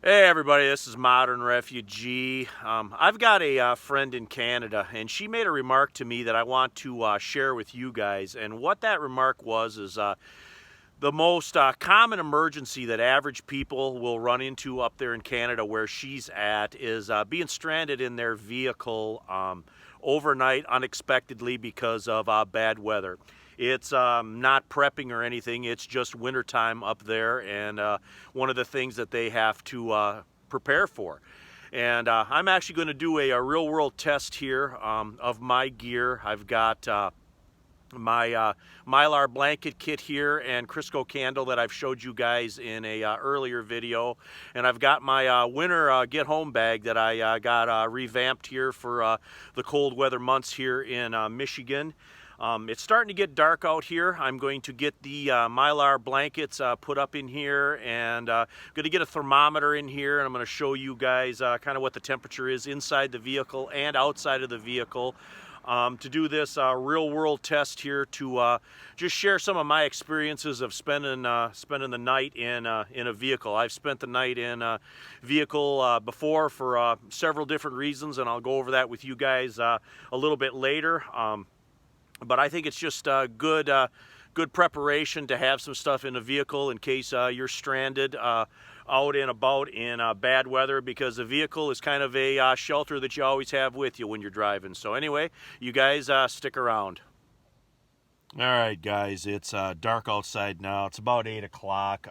Hey everybody, this is Modern Refugee. I've got a friend in Canada, and she made a remark to me that I want to share with you guys. And what that remark was is the most common emergency that average people will run into up there in Canada where she's at is being stranded in their vehicle overnight unexpectedly because of bad weather. It's not prepping or anything, it's just wintertime up there, and one of the things that they have to prepare for. And I'm actually going to do a real world test here of my gear. I've got my Mylar blanket kit here and Crisco candle that I've showed you guys in a earlier video, and I've got my winter get home bag that I got revamped here for the cold weather months here in Michigan. It's starting to get dark out here. I'm going to get the Mylar blankets put up in here, and I'm going to get a thermometer in here, and I'm going to show you guys kind of what the temperature is inside the vehicle and outside of the vehicle. To do this real world test here to just share some of my experiences of spending the night in a vehicle. I've spent the night in a vehicle before for several different reasons, and I'll go over that with you guys a little bit later. But I think it's just good preparation to have some stuff in a vehicle in case you're stranded out and about in bad weather, because the vehicle is kind of a shelter that you always have with you when you're driving. So anyway, you guys stick around. All right, guys, it's dark outside now. It's about 8 o'clock.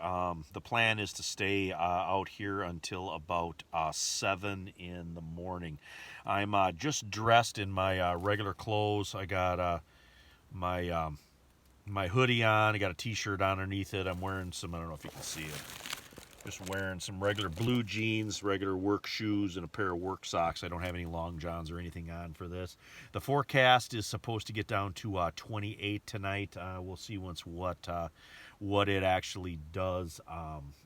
The plan is to stay out here until about 7 in the morning. I'm just dressed in my regular clothes. I got my hoodie on. I got a t-shirt underneath it. I'm wearing some, I don't know if you can see it, just wearing some regular blue jeans, regular work shoes, and a pair of work socks. I don't have any long johns or anything on for this. The forecast is supposed to get down to 28 tonight. We'll see what it actually does.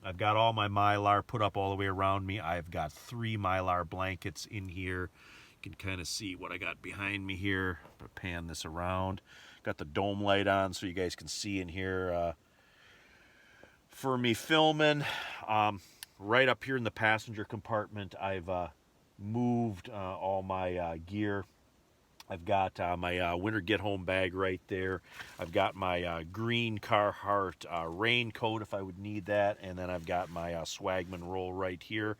I've got all my Mylar put up all the way around me. I've got 3 Mylar blankets in here. You can kind of see what I got behind me here. I'm gonna pan this around. Got the dome light on so you guys can see in here for me filming. Right up here in the passenger compartment, I've moved all my gear. I've got my winter get home bag right there. I've got my green Carhartt raincoat if I would need that, and then I've got my Swagman roll right here.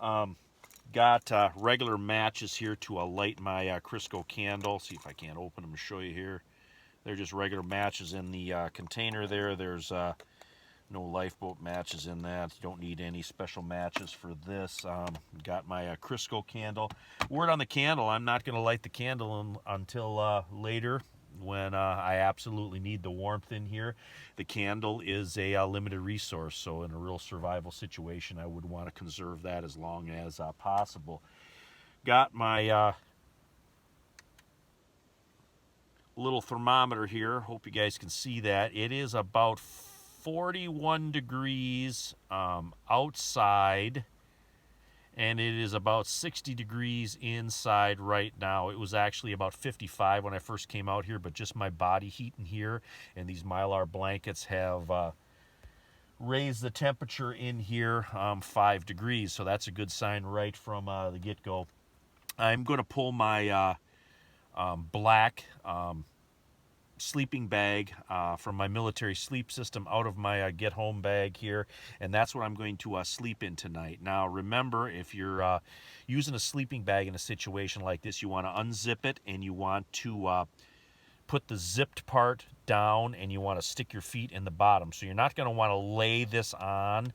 Got regular matches here to light my Crisco candle. See if I can't open them and show you here. They're just regular matches in the container there. There's no lifeboat matches in that. You don't need any special matches for this. Got my Crisco candle. Word on the candle, I'm not going to light the candle until later when I absolutely need the warmth in here. The candle is a limited resource, so in a real survival situation, I would want to conserve that as long as possible. Got my little thermometer here. Hope you guys can see that. It is about 41 degrees outside, and it is about 60 degrees inside right now. It was actually about 55 when I first came out here, but just my body heat in here and these Mylar blankets have raised the temperature in here 5 degrees, so that's a good sign right from the get-go. I'm going to pull my black sleeping bag from my military sleep system out of my get home bag here, and that's what I'm going to sleep in tonight. Now remember, if you're using a sleeping bag in a situation like this, you want to unzip it and you want to put the zipped part down, and you want to stick your feet in the bottom. So you're not going to want to lay this on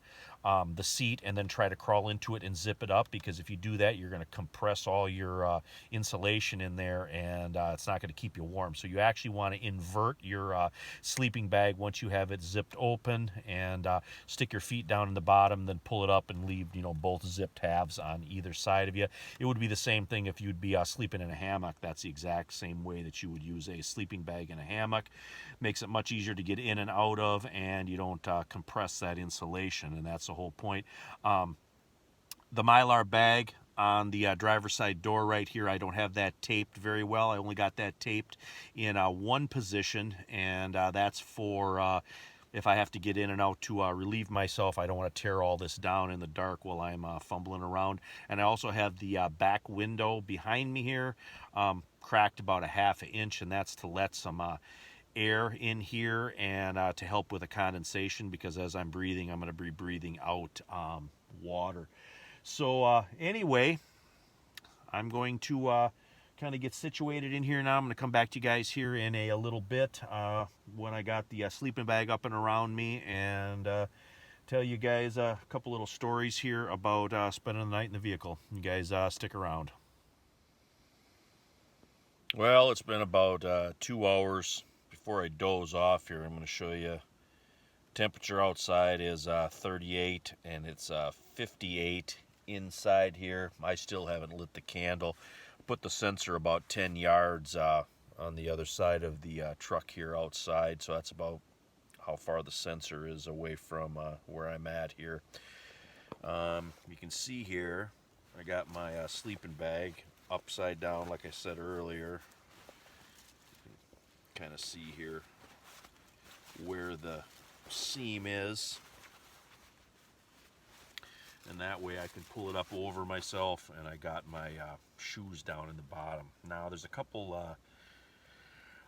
the seat and then try to crawl into it and zip it up, because if you do that, you're going to compress all your insulation in there, and it's not going to keep you warm. So you actually want to invert your sleeping bag once you have it zipped open, and stick your feet down in the bottom, then pull it up and leave both zipped halves on either side of you. It would be the same thing if you'd be sleeping in a hammock. That's the exact same way that you would use a sleeping bag in a hammock. Makes it much easier to get in and out of, and you don't compress that insulation, and that's the whole point. The Mylar bag on the driver's side door right here, I don't have that taped very well. I only got that taped in one position, and that's for if I have to get in and out to relieve myself. I don't want to tear all this down in the dark while I'm fumbling around. And I also have the back window behind me here cracked about a ½ inch, and that's to let some air in here and to help with the condensation, because as I'm breathing, I'm going to be breathing out water. So anyway, I'm going to kind of get situated in here now. I'm going to come back to you guys here in a little bit when I got the sleeping bag up and around me, and tell you guys a couple little stories here about spending the night in the vehicle. You guys stick around. Well, it's been about 2 hours before I doze off here. I'm going to show you. Temperature outside is 38 and it's 58 inside here. I still haven't lit the candle. Put the sensor about 10 yards on the other side of the truck here outside, so that's about how far the sensor is away from where I'm at here. You can see here I got my sleeping bag upside down, like I said earlier. Kind of see here where the seam is, and that way I can pull it up over myself, and I got my shoes down in the bottom. Now there's a couple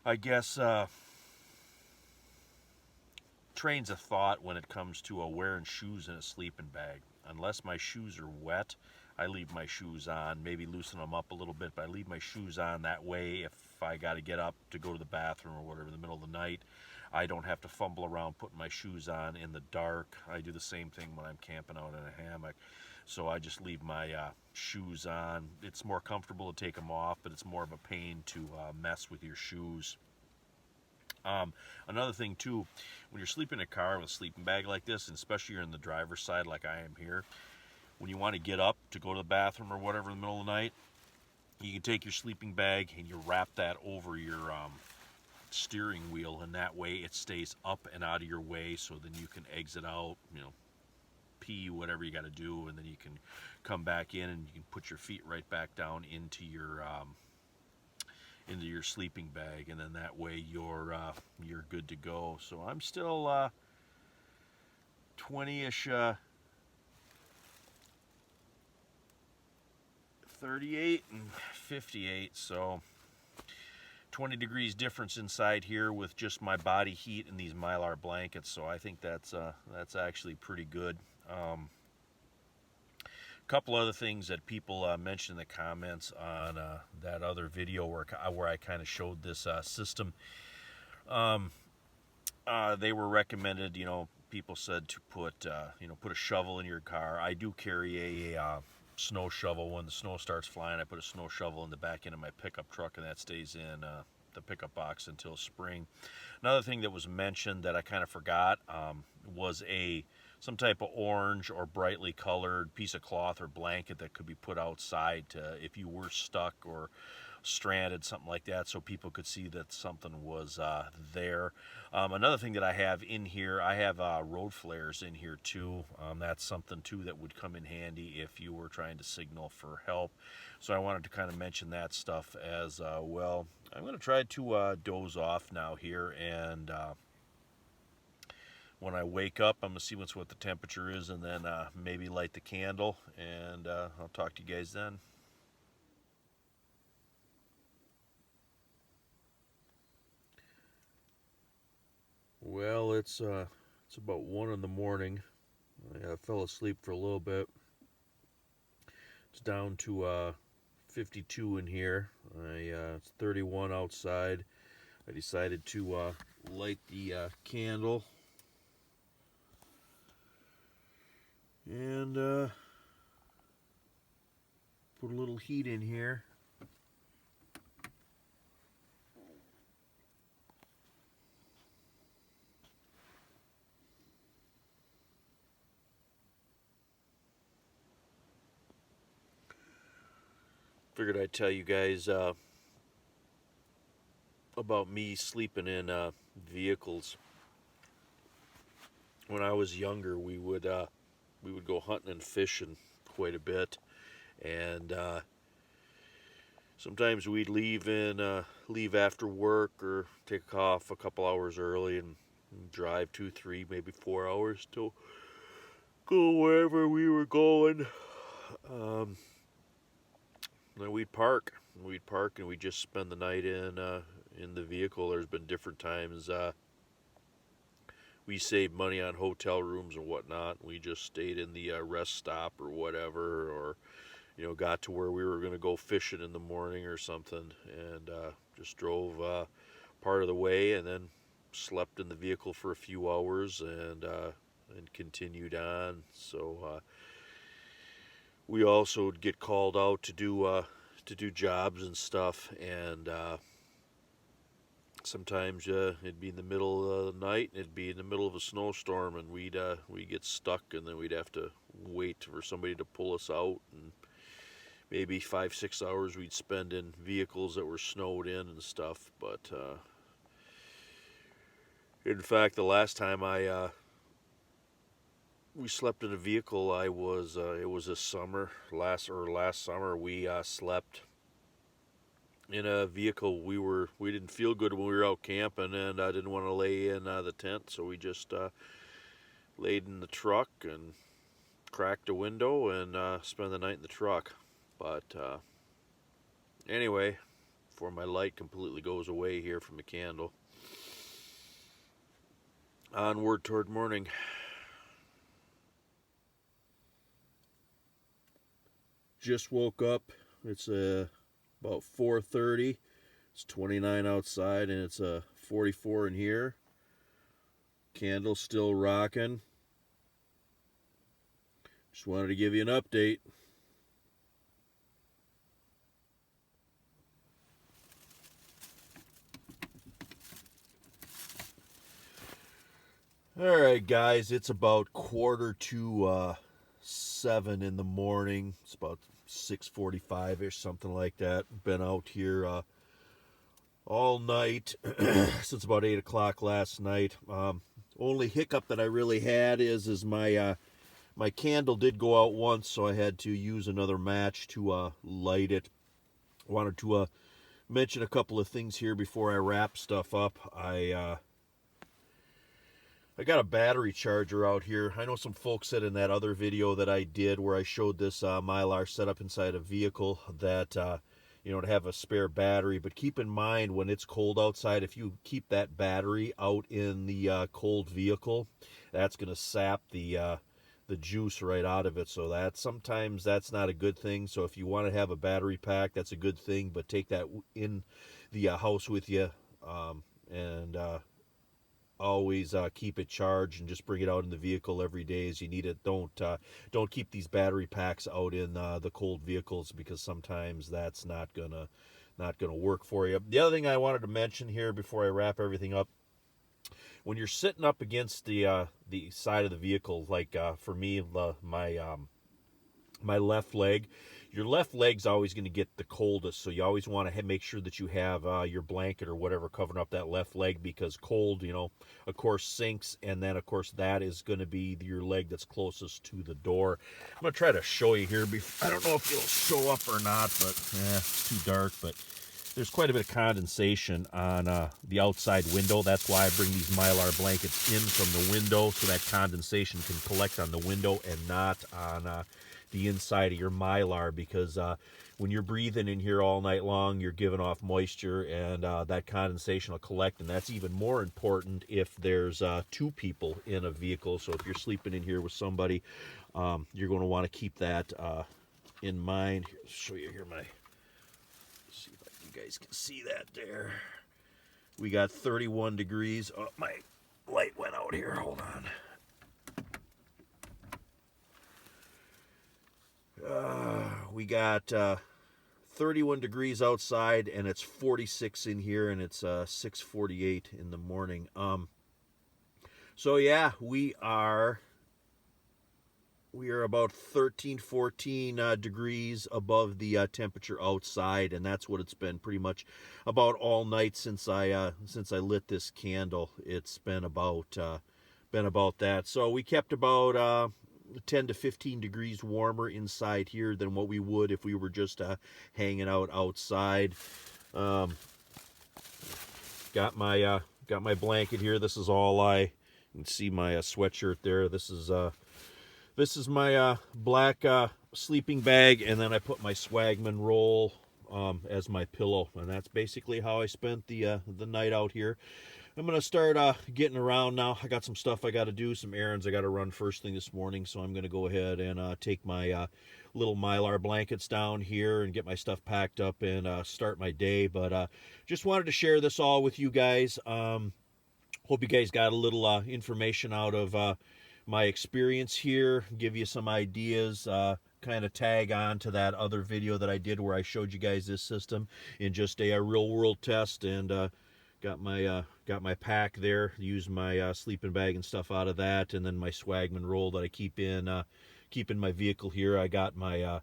I guess trains of thought when it comes to wearing shoes in a sleeping bag. Unless my shoes are wet, I leave my shoes on, maybe loosen them up a little bit, but I leave my shoes on. That way if I got to get up to go to the bathroom or whatever in the middle of the night, I don't have to fumble around putting my shoes on in the dark. I do the same thing when I'm camping out in a hammock. So I just leave my shoes on. It's more comfortable to take them off, but it's more of a pain to mess with your shoes. Another thing too, when you're sleeping in a car with a sleeping bag like this, and especially you're in the driver's side like I am here, when you want to get up to go to the bathroom or whatever in the middle of the night, you can take your sleeping bag and you wrap that over your steering wheel, and that way it stays up and out of your way, so then you can exit out, pee, whatever you got to do, and then you can come back in and you can put your feet right back down into your sleeping bag, and then that way you're good to go. So I'm still 20-ish 38 and 58, so 20 degrees difference inside here with just my body heat and these Mylar blankets, so I think that's actually pretty good. Couple other things that people mentioned in the comments on that other video where I kind of showed this system. They were recommended, people said to put a shovel in your car. I do carry a snow shovel. When the snow starts flying, I put a snow shovel in the back end of my pickup truck, and that stays in the pickup box until spring. Another thing that was mentioned that I kind of forgot was some type of orange or brightly colored piece of cloth or blanket that could be put outside if you were stuck or stranded, something like that, so people could see that something was there. Another thing that I have in here, I have road flares in here too. That's something too that would come in handy if you were trying to signal for help. So I wanted to kind of mention that stuff as well. I'm going to try to doze off now here, and when I wake up, I'm going to see what the temperature is, and then maybe light the candle, and I'll talk to you guys then. Well, it's about 1 in the morning. I fell asleep for a little bit. It's down to 52 in here. It's 31 outside. I decided to light the candle and put a little heat in here. Figured I'd tell you guys about me sleeping in vehicles. When I was younger, we would go hunting and fishing quite a bit, and sometimes we'd leave after work or take off a couple hours early and drive 2, 3, maybe 4 hours to go wherever we were going. Then we'd park. And we'd just spend the night in the vehicle. There's been different times we saved money on hotel rooms and whatnot. We just stayed in the rest stop or whatever, or got to where we were going to go fishing in the morning or something, and just drove part of the way, and then slept in the vehicle for a few hours, and continued on. So we also would get called out to do jobs and stuff, and sometimes it'd be in the middle of the night, and it'd be in the middle of a snowstorm, and we'd get stuck, and then we'd have to wait for somebody to pull us out, and maybe 5, 6 hours we'd spend in vehicles that were snowed in and stuff. But in fact, the last time we slept in a vehicle, it was this summer, last summer, we slept in a vehicle. We didn't feel good when we were out camping, and I didn't want to lay in the tent, so we just laid in the truck and cracked a window and spent the night in the truck. But anyway, before my light completely goes away here from the candle, onward toward morning. Just woke up. It's about 4:30. It's 29 outside, and it's 44 in here. Candle still rocking. Just wanted to give you an update. All right, guys, it's about 6:45 in the morning. It's about 6:45-ish, something like that. Been out here all night since about 8 o'clock last night. Only hiccup that I really had is my my candle did go out once, so I had to use another match to light it. Wanted to mention a couple of things here before I wrap stuff up. I got a battery charger out here. I know some folks said in that other video that I did where I showed this Mylar setup inside a vehicle that, to have a spare battery. But keep in mind, when it's cold outside, if you keep that battery out in the cold vehicle, that's going to sap the juice right out of it. So sometimes that's not a good thing. So if you want to have a battery pack, that's a good thing. But take that in the house with you, and always keep it charged, and just bring it out in the vehicle every day as you need it. Don't keep these battery packs out in the cold vehicles, because sometimes that's not gonna work for you. The other thing I wanted to mention here before I wrap everything up: when you're sitting up against the side of the vehicle, like for me, my left leg, your left leg's always going to get the coldest, so you always want to make sure that you have your blanket or whatever covering up that left leg, because cold, of course, sinks, and then, of course, that is going to be your leg that's closest to the door. I'm going to try to show you here. I don't know if it'll show up or not, but it's too dark, but there's quite a bit of condensation on the outside window. That's why I bring these Mylar blankets in from the window, so that condensation can collect on the window and not on the inside of your Mylar, because when you're breathing in here all night long, you're giving off moisture, and that condensation will collect. And that's even more important if there's 2 people in a vehicle. So if you're sleeping in here with somebody, you're going to want to keep that in mind. Here, I'll show you here see if you guys can see that there. We got 31 degrees. Oh, my light went out here. Hold on. We got 31 degrees outside, and it's 46 in here, and it's 6:48 in the morning. So yeah, we are about 13, 14 degrees above the temperature outside, and that's what it's been pretty much about all night since I lit this candle. It's been about that. So we kept about 10 to 15 degrees warmer inside here than what we would if we were just hanging out outside. Got my got my blanket here. This is all you can see my sweatshirt there. This is my black sleeping bag, and then I put my Swagman roll as my pillow, and that's basically how I spent the night out here. I'm gonna start getting around now. I got some stuff I got to do, some errands I got to run first thing this morning, so I'm gonna go ahead and take my little Mylar blankets down here and get my stuff packed up and start my day. But just wanted to share this all with you guys. Hope you guys got a little information out of my experience here, give you some ideas, kind of tag on to that other video that I did where I showed you guys this system in just a real world test, and got my pack there, use my sleeping bag and stuff out of that, and then my Swagman roll that I keep in my vehicle here. I got my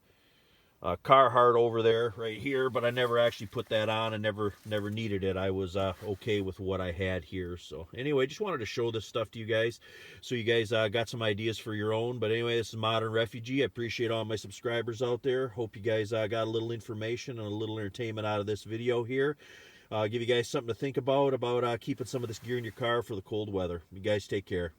Carhartt over there right here, but I never actually put that on and never needed it. I was okay with what I had here. So anyway, just wanted to show this stuff to you guys so you guys got some ideas for your own. But anyway, this is Modern Refugee. I appreciate all my subscribers out there. Hope you guys got a little information and a little entertainment out of this video here. Give you guys something to think about keeping some of this gear in your car for the cold weather. You guys take care.